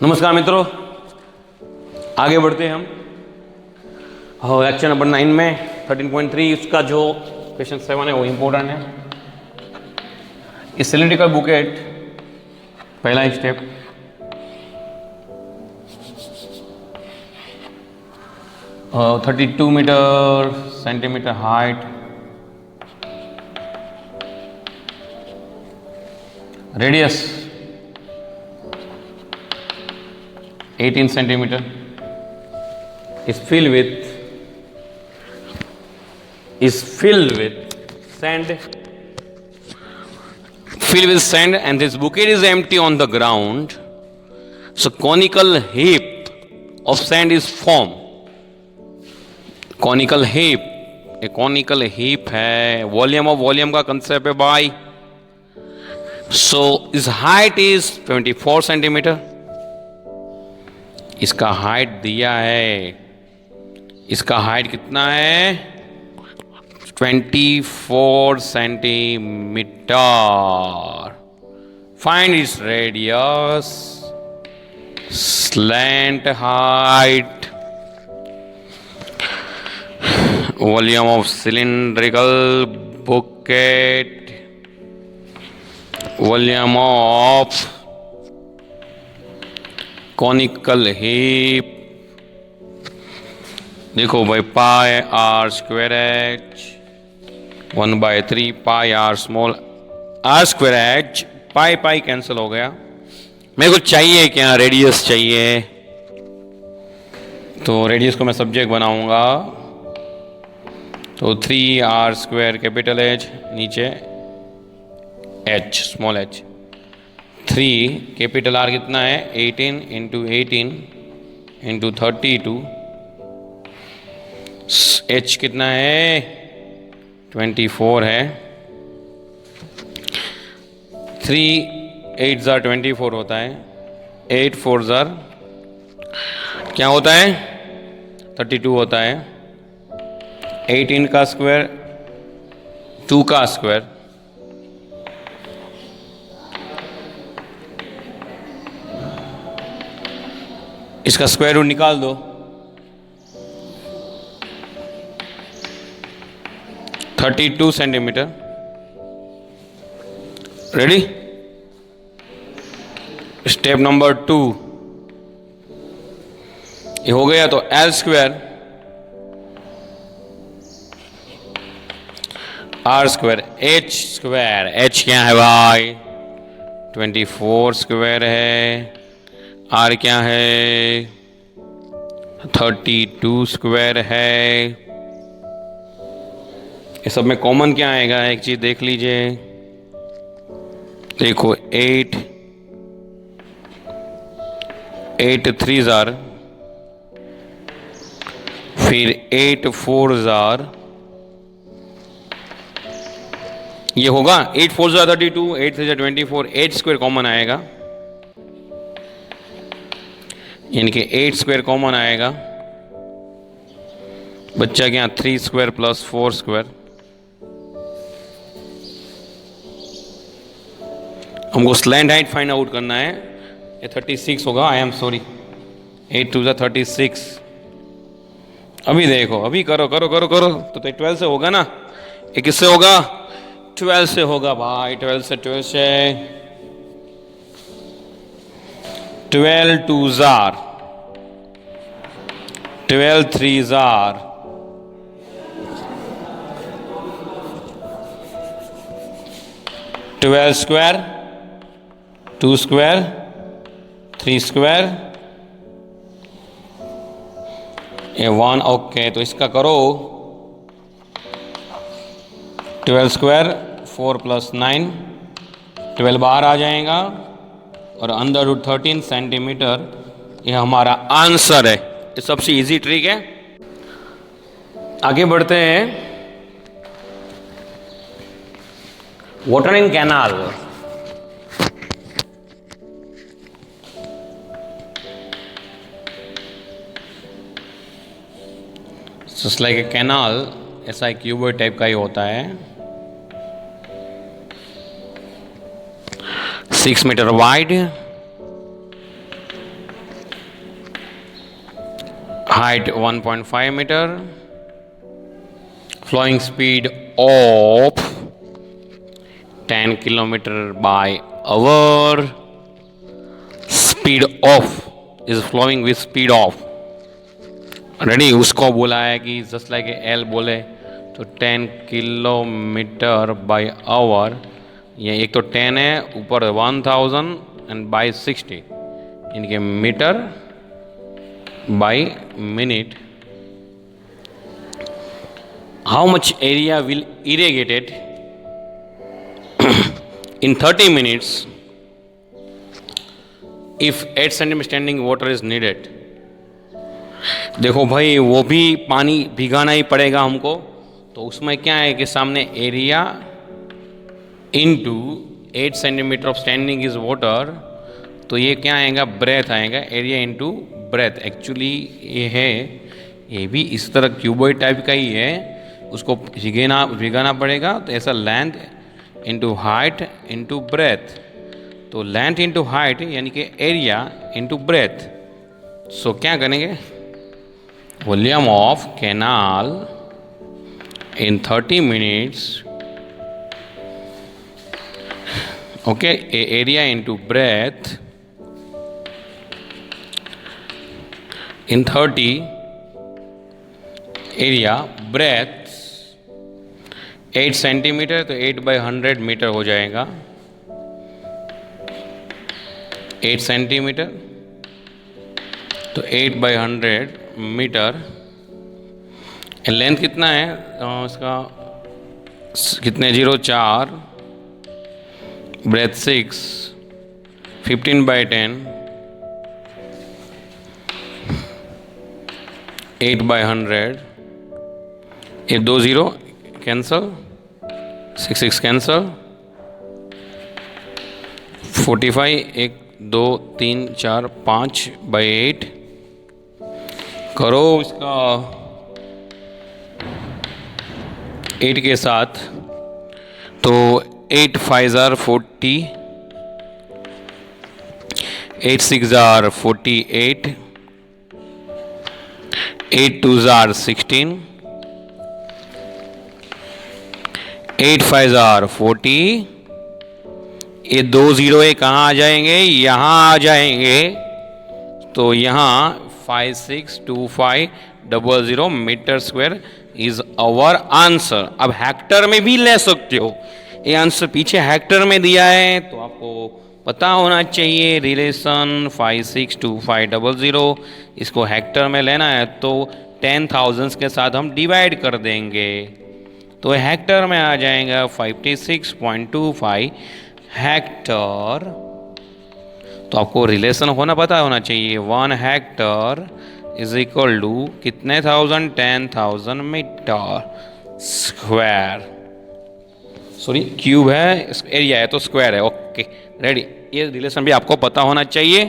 नमस्कार मित्रों, आगे बढ़ते हैं हम। लेक्चर नंबर 9 में 13.3 उसका जो क्वेश्चन 7 है वो इम्पोर्टेंट है। इस सिलिंड्रिकल बुकेट पहला ही स्टेप, और 32 meter centimeter height, radius 18 centimeter, is filled with sand, and this bucket is empty on the ground. So conical heap of sand is formed. Conical heap, a conical heap है, volume of volume का concept है भाई। So its height is 24 centimeter. इसका height दिया है, इसका height कितना है 24 centimetre. Find its radius, slant height, volume of cylindrical bucket, volume of conical heap. देखो भाई, pi R square H 1/3 pi R small R square H, pi pi cancel हो गया। मेरे को चाहिए क्या, रेडियस चाहिए, तो रेडियस को मैं सब्जेक्ट बनाऊंगा। तो 3r स्क्वायर कैपिटल एच, नीचे H small H, 3 capital R कितना है 18 इंटू 18 इंटू 32, एच कितना है 24 है, 3 8 जार 24 होता है, 8 4 जार क्या होता है 32 होता है, 18 का स्क्वायर 2 का स्क्वायर, इसका स्क्वायर रूट निकाल दो, 32 सेंटीमीटर। रेडी? स्टेप नंबर 2 ये हो गया। तो L square R square H square, H क्या है भाई 24 स्क्वायर है, आर क्या है 32 स्क्वायर है। ये सब में कॉमन क्या आएगा, एक चीज देख लीजिए, देखो 8 3 जार, फिर 8 4 जार, ये होगा 8 4 जार 32, 8 3 जार 24, 8 स्क्वायर कॉमन आएगा, यानी कि 8 स्क्वायर कॉमन आएगा। बच्चा क्या 3 स्क्वायर प्लस 4 स्क्वायर। हमको स्लैंट हाइट फाइंड आउट करना है, ये 36 होगा, आई एम सॉरी 8 2 36। अभी देखो, अभी करो करो करो करो, तो 12 से होगा ना, ये किससे होगा 12 से होगा भाई, 12 से 12 2 jar, 12 3 jar, 12 square 2 square 3 square, ये 1। ओके, तो इसका करो 12 स्क्वायर 4 + 9, 12 बाहर आ जाएगा, और अंडर रूट 13 सेंटीमीटर ये हमारा आंसर है। ये सबसे इजी ट्रिक है। आगे बढ़ते हैं। Watering canal, just like a canal, ऐसा एक क्यूबॉइड टाइप का ही होता है। 6 meter wide, height 1.5 meter, flowing speed of 10 kilometer by hour, speed of is flowing with speed of, ready. उसको बोला है कि जस्ट लाइक एल बोले तो 10 किलोमीटर बाय आवर, ये एक तो 10 है, ऊपर 1000 एंड बाय 60, इनके meter by minute. How much area will irrigated in 30 minutes if 8 centimeter standing water is needed. देखो भाई, वो भी पानी भिगाना ही पड़ेगा हमको, तो उसमें क्या है कि सामने area into 8 centimetre of standing is water, तो ये क्या आएगा, ब्रेथ आएगा, एरिया इनटू ब्रेथ। एक्चुअली ये भी इस तरह क्यूबॉइड टाइप का ही है, उसको भिगाना पड़ेगा, तो ऐसा length into height into breadth, तो लेंथ इनटू हाइट यानी कि एरिया इनटू ब्रेथ। सो क्या करेंगे, volume of canal in 30 minutes, okay, area into breadth in 30, area breadth 8 centimetre, तो 8 by 100 मीटर हो जाएगा। 8 सेंटीमीटर तो 8 by 100 मीटर। लेंथ कितना है इसका, कितने 0 4, ब्रेथ 6, 15 by 10, 8 by 100, ये 2 0 कैंसल, 6 6 कैंसल, 45, 1 2 3 4 5 by 8 करो इसका 8 के साथ, तो 8 5 जार 40, 8 6 जार 48, 8 2 जार 16, 8 5 जार 40, ये 2 0 कहाँ आ जाएंगे, यहाँ आ जाएंगे, तो यहाँ 562500 meter square is our answer. अब हेक्टर में भी ले सकते हो, ये आंसर पीछे हेक्टर में दिया है, तो आपको पता होना चाहिए रिलेशन 562500, इसको हेक्टर में लेना है तो 10,000 के साथ हम डिवाइड कर देंगे, तो हेक्टर में आ जाएगा 56.25 हेक्टर। तो आपको रिलेशन पता होना चाहिए, 1 हेक्टर इज इक्वल टू कितने 10,000 मीटर स्क्वायर, सॉरी क्यूब है, एरिया है तो स्क्वायर है। ओके रेडी, ये रिलेशन भी आपको पता होना चाहिए।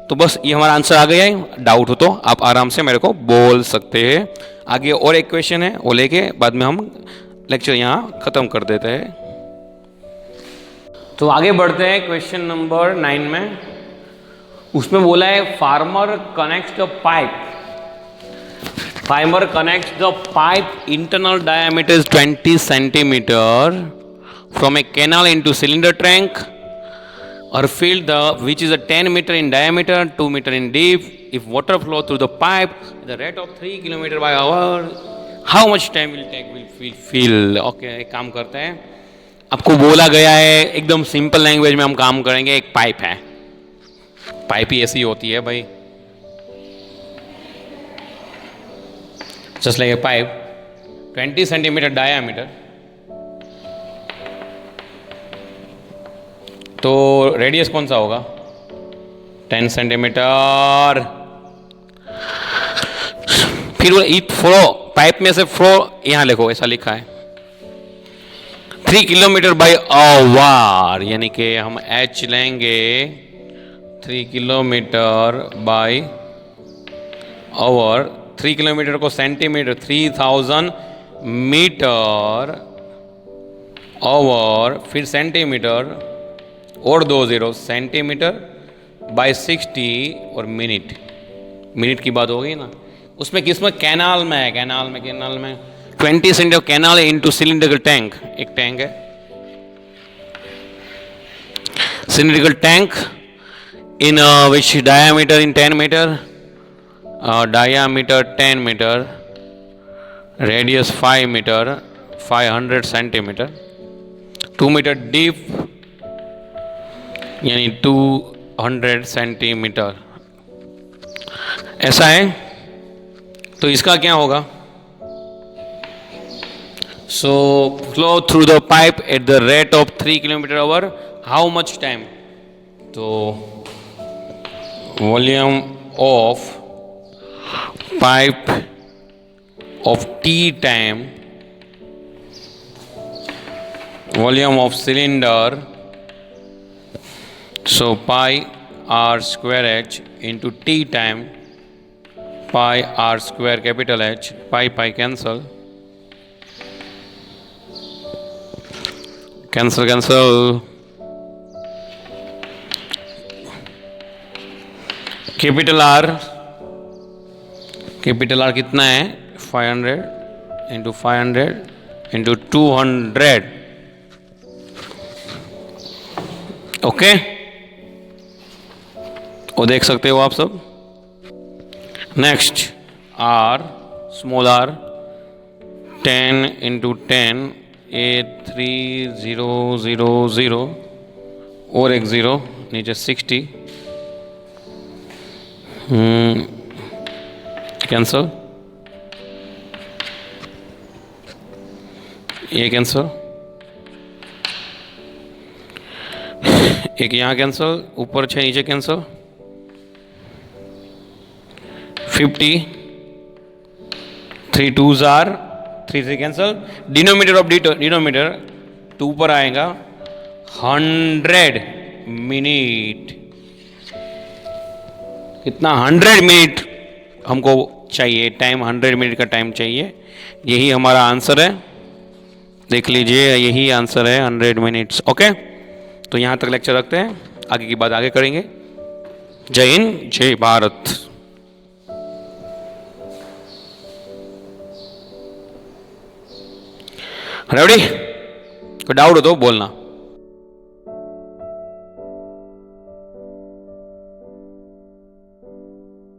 तो बस ये हमारा आंसर आ गया है, डाउट हो तो आप आराम से मेरे को बोल सकते हैं। आगे और एक क्वेश्चन है, वो लेके बाद में हम लेक्चर यहाँ ख़त्म कर देते हैं। तो आगे बढ़ते हैं क्वेश्चन नंबर 9 में। उसमें बोला है farmer connects the pipe internal diameter is 20 centimetre from A canal into cylinder tank or filled which is a 10 meter in diameter, 2 meter in deep. If water flow through the pipe at the rate of 3 kilometer by hour, how much time will take will fill? Okay, एक काम करते हैं, आपको बोला गया है एकदम simple language में हम काम करेंगे। एक पाइप है, पाइप ही ऐसी होती है भाई, just like a pipe 20 centimetre diameter, तो रेडियस कौन सा होगा 10 सेंटीमीटर। फिर इट फ्लो, पाइप में से फ्लो यहां लिखो, ऐसा लिखा है 3 किलोमीटर बाई आवर, यानी कि हम एच लेंगे 3 किलोमीटर बाई आवर। 3 किलोमीटर को सेंटीमीटर 3000 मीटर आवर, फिर सेंटीमीटर और 2 0 सेंटीमीटर बाई 60 और मिनट, मिनट की बात होगी ना, उसमें किसमें, कैनाल में है, कैनाल में 20 centimetre canal into cylindrical tank, एक टैंक है cylindrical tank in which diameter in 10 meter, diameter 10 meter, radius 5 meter, 500 centimeter, 2 meter deep यानी 200 सेंटीमीटर, ऐसा है। तो इसका क्या होगा, so flow through the pipe at the rate of 3 kilometre our, how much time, तो volume of pipe of T time, volume of cylinder, so pi r square h into T time, pi r square capital H, pi cancel, capital R कितना है, 500 into 500 into 200, okay, वो देख सकते हो आप सब। Next R, small R, 10 into 10, 83000 और एक 0 नीचे 60, कैंसल, ये कैंसल, एक यहाँ कैंसल, ऊपर 6 नीचे cancel, 50, 3 2s are 3 3 cancel, denominator of denominator 2 पर आएगा, 100 मिनट, कितना, 100 मिनट हमको चाहिए टाइम, 100 मिनट का टाइम चाहिए, यही हमारा आंसर है, देख लीजिए यही आंसर है, 100 मिनट्स, ओके। तो यहाँ तक लेक्चर रखते हैं, आगे की बात आगे करेंगे। जय हिंद, जय भारत। रेडी, कोई डाउट हो तो बोलना।